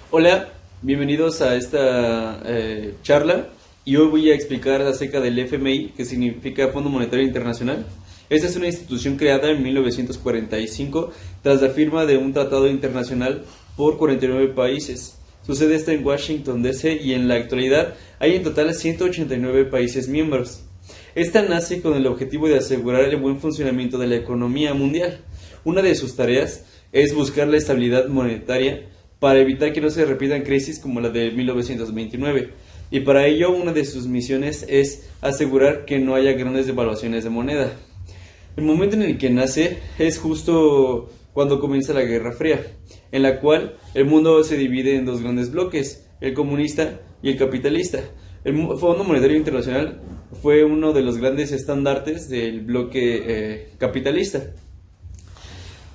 Hola, bienvenidos a esta charla y hoy voy a explicar acerca del FMI, que significa Fondo Monetario Internacional. Esta es una institución creada en 1945 tras la firma de un tratado internacional por 49 países. Su sede está en Washington, D.C. y en la actualidad hay en total 189 países miembros. Esta nace con el objetivo de asegurar el buen funcionamiento de la economía mundial. Una de sus tareas es buscar la estabilidad monetaria para evitar que no se repitan crisis como la de 1929. Y para ello una de sus misiones es asegurar que no haya grandes devaluaciones de moneda. El momento en el que nace es justo cuando comienza la Guerra Fría, en la cual el mundo se divide en dos grandes bloques, el comunista y el capitalista. El Fondo Monetario Internacional fue uno de los grandes estandartes del bloque capitalista.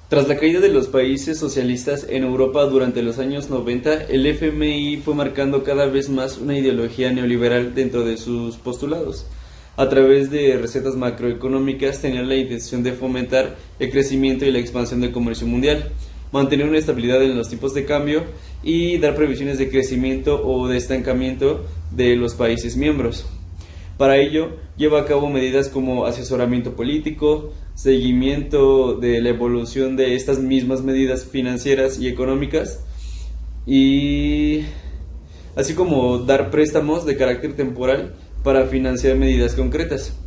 Tras la caída de los países socialistas en Europa durante los años 90, el FMI fue marcando cada vez más una ideología neoliberal dentro de sus postulados. A través de recetas macroeconómicas tenía la intención de fomentar el crecimiento y la expansión del comercio mundial, mantener una estabilidad en los tipos de cambio y dar previsiones de crecimiento o de estancamiento de los países miembros. Para ello, lleva a cabo medidas como asesoramiento político, seguimiento de la evolución de estas mismas medidas financieras y económicas, y así como dar préstamos de carácter temporal para financiar medidas concretas.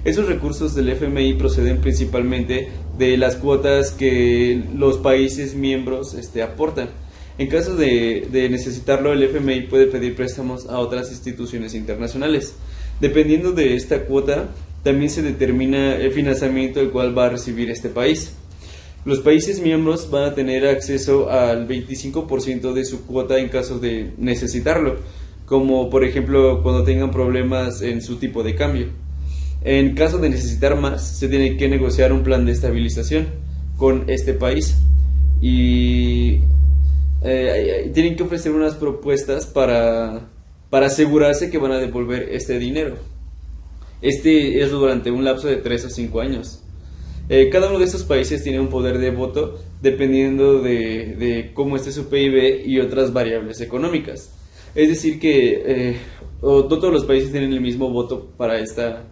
Esos recursos del FMI proceden principalmente de las cuotas que los países miembros aportan. En caso de necesitarlo, el FMI puede pedir préstamos a otras instituciones internacionales. Dependiendo de esta cuota, también se determina el financiamiento el cual va a recibir este país. Los países miembros van a tener acceso al 25% de su cuota en caso de necesitarlo, como por ejemplo cuando tengan problemas en su tipo de cambio. En caso de necesitar más, se tiene que negociar un plan de estabilización con este país y tienen que ofrecer unas propuestas para asegurarse que van a devolver este dinero. Este es durante un lapso de 3 a 5 años. Cada uno de estos países tiene un poder de voto dependiendo de cómo esté su PIB y otras variables económicas. Es decir que no todos los países tienen el mismo voto para esta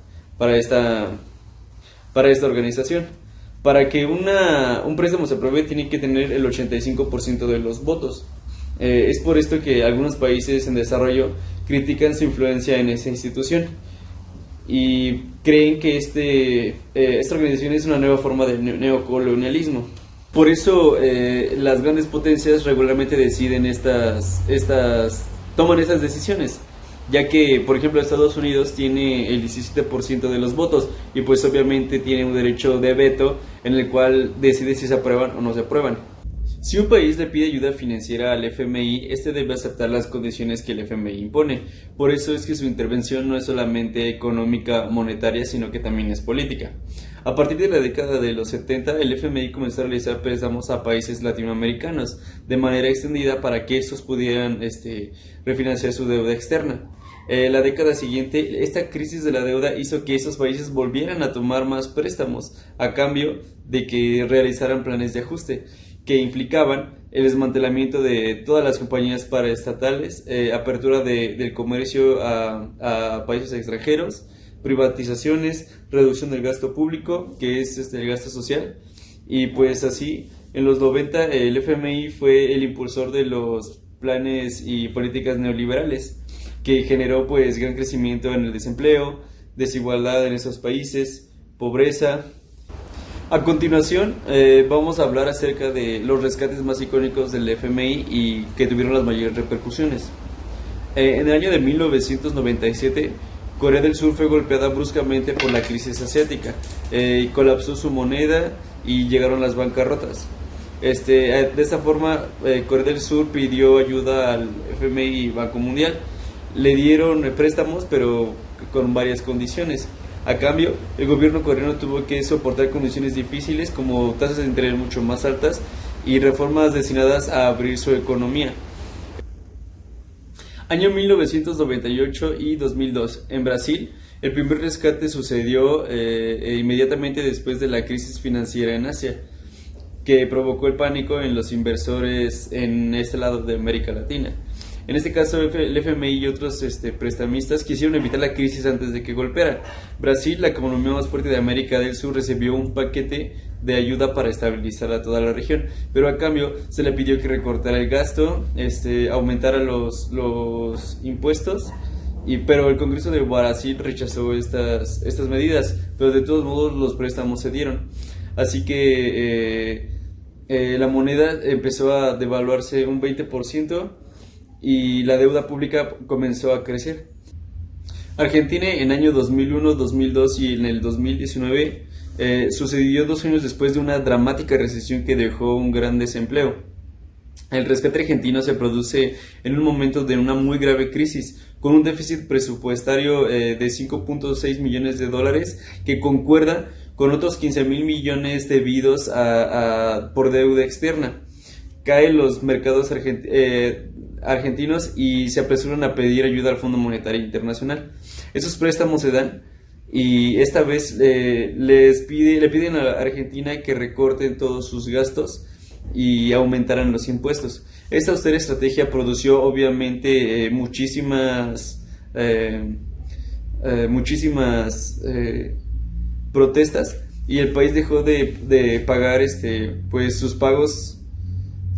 organización. Para que un préstamo se apruebe tiene que tener el 85% de los votos. Es por esto que algunos países en desarrollo critican su influencia en esa institución y creen que esta organización es una nueva forma de neocolonialismo. Por eso las grandes potencias regularmente toman estas decisiones, ya que por ejemplo Estados Unidos tiene el 17% de los votos y pues obviamente tiene un derecho de veto en el cual decide si se aprueban o no se aprueban. Si un país le pide ayuda financiera al FMI, este debe aceptar las condiciones que el FMI impone. Por eso es que su intervención no es solamente económica, monetaria, sino que también es política. A partir de la década de los 70, el FMI comenzó a realizar préstamos a países latinoamericanos de manera extendida para que estos pudieran refinanciar su deuda externa. La década siguiente, esta crisis de la deuda hizo que esos países volvieran a tomar más préstamos a cambio de que realizaran planes de ajuste que implicaban el desmantelamiento de todas las compañías paraestatales, apertura del comercio a países extranjeros, privatizaciones, reducción del gasto público, que es el gasto social, y pues así, en los 90 el FMI fue el impulsor de los planes y políticas neoliberales, que generó pues gran crecimiento en el desempleo, desigualdad en esos países, pobreza. A continuación vamos a hablar acerca de los rescates más icónicos del FMI y que tuvieron las mayores repercusiones. En el año de 1997, Corea del Sur fue golpeada bruscamente por la crisis asiática, colapsó su moneda y llegaron las bancarrotas. De esta forma, Corea del Sur pidió ayuda al FMI y Banco Mundial. Le dieron préstamos, pero con varias condiciones. A cambio, el gobierno coreano tuvo que soportar condiciones difíciles como tasas de interés mucho más altas y reformas destinadas a abrir su economía. Año 1998 y 2002. En Brasil, el primer rescate sucedió inmediatamente después de la crisis financiera en Asia. que provocó el pánico en los inversores en este lado de América Latina. En este caso, el FMI y otros prestamistas quisieron evitar la crisis antes de que golpeara. Brasil, la economía más fuerte de América del Sur, recibió un paquete de ayuda para estabilizar a toda la región, pero a cambio se le pidió que recortara el gasto, aumentara los impuestos, pero el Congreso de Brasil rechazó estas medidas, pero de todos modos los préstamos se dieron. Así que la moneda empezó a devaluarse un 20%, y la deuda pública comenzó a crecer. Argentina en el año 2001, 2002 y en el 2019 sucedió 2 años después de una dramática recesión que dejó un gran desempleo. El rescate argentino se produce en un momento de una muy grave crisis, con un déficit presupuestario de 5.6 millones de dólares que concuerda con otros 15.000 millones debidos por deuda externa. Caen los mercados argentinos y se apresuran a pedir ayuda al Fondo Monetario Internacional. Esos préstamos se dan y esta vez le piden a Argentina que recorten todos sus gastos y aumentaran los impuestos. Esta austera estrategia produjo obviamente muchísimas protestas, y el país dejó de pagar pues sus pagos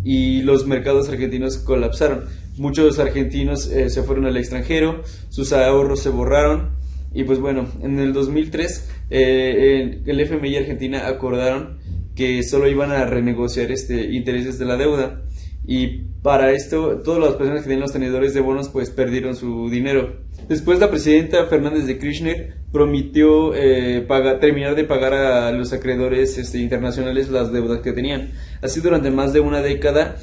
y los mercados argentinos colapsaron. Muchos argentinos se fueron al extranjero, sus ahorros se borraron, y pues bueno, en el 2003 el FMI y Argentina acordaron que solo iban a renegociar intereses de la deuda, y para esto todas las personas que tenían los tenedores de bonos pues perdieron su dinero. Después la presidenta Fernández de Kirchner prometió terminar de pagar a los acreedores internacionales las deudas que tenían. Así, durante más de una década,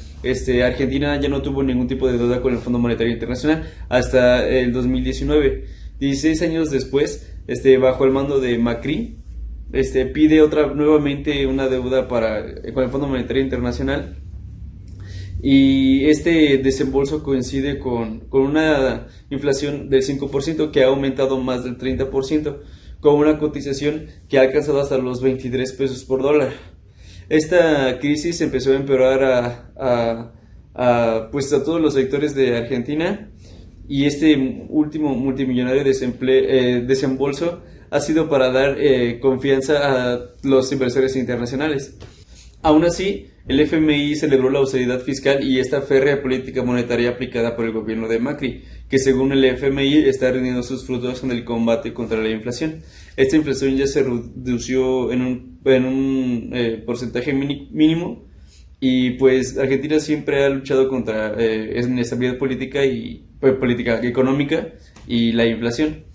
Argentina ya no tuvo ningún tipo de deuda con el Fondo Monetario Internacional hasta el 2019. 16 años después, bajo el mando de Macri, pide nuevamente una deuda con el Fondo Monetario Internacional. Y este desembolso coincide con una inflación del 5% que ha aumentado más del 30%, con una cotización que ha alcanzado hasta los 23 pesos por dólar. Esta crisis empezó a empeorar a todos los sectores de Argentina, y este último multimillonario desembolso ha sido para dar confianza a los inversores internacionales. Aún así, el FMI celebró la austeridad fiscal y esta férrea política monetaria aplicada por el gobierno de Macri, que según el FMI está rindiendo sus frutos en el combate contra la inflación. Esta inflación ya se redució en un porcentaje mínimo, y pues Argentina siempre ha luchado contra inestabilidad política y política económica y la inflación.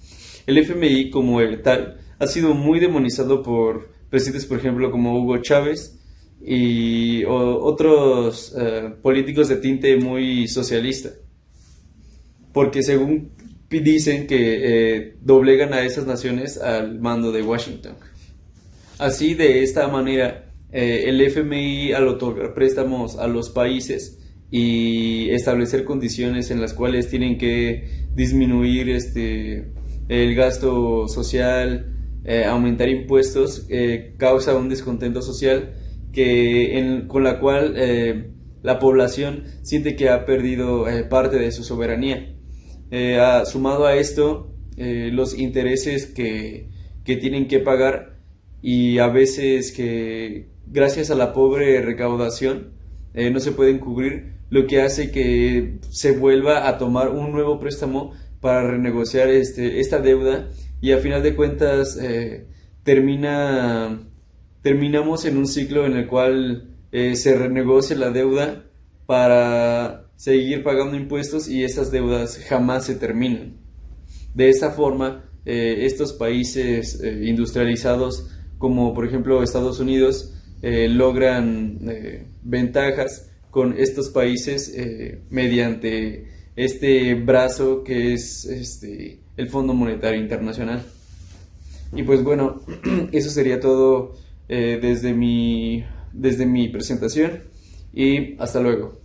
El FMI como tal ha sido muy demonizado por presidentes, por ejemplo, como Hugo Chávez y otros políticos de tinte muy socialista, porque según dicen que doblegan a esas naciones al mando de Washington. Así, de esta manera, el FMI, al otorgar préstamos a los países y establecer condiciones en las cuales tienen que disminuir el gasto social, aumentar impuestos, causa un descontento social con la cual la población siente que ha perdido parte de su soberanía. Sumado a esto, los intereses que tienen que pagar, y a veces que gracias a la pobre recaudación no se pueden cubrir, lo que hace que se vuelva a tomar un nuevo préstamo para renegociar esta deuda, y a final de cuentas terminamos en un ciclo en el cual se renegocia la deuda para seguir pagando impuestos, y esas deudas jamás se terminan. De esta forma, estos países industrializados, como por ejemplo Estados Unidos, logran ventajas con estos países mediante este brazo que es el Fondo Monetario Internacional. Y pues bueno, eso sería todo desde mi presentación, y hasta luego.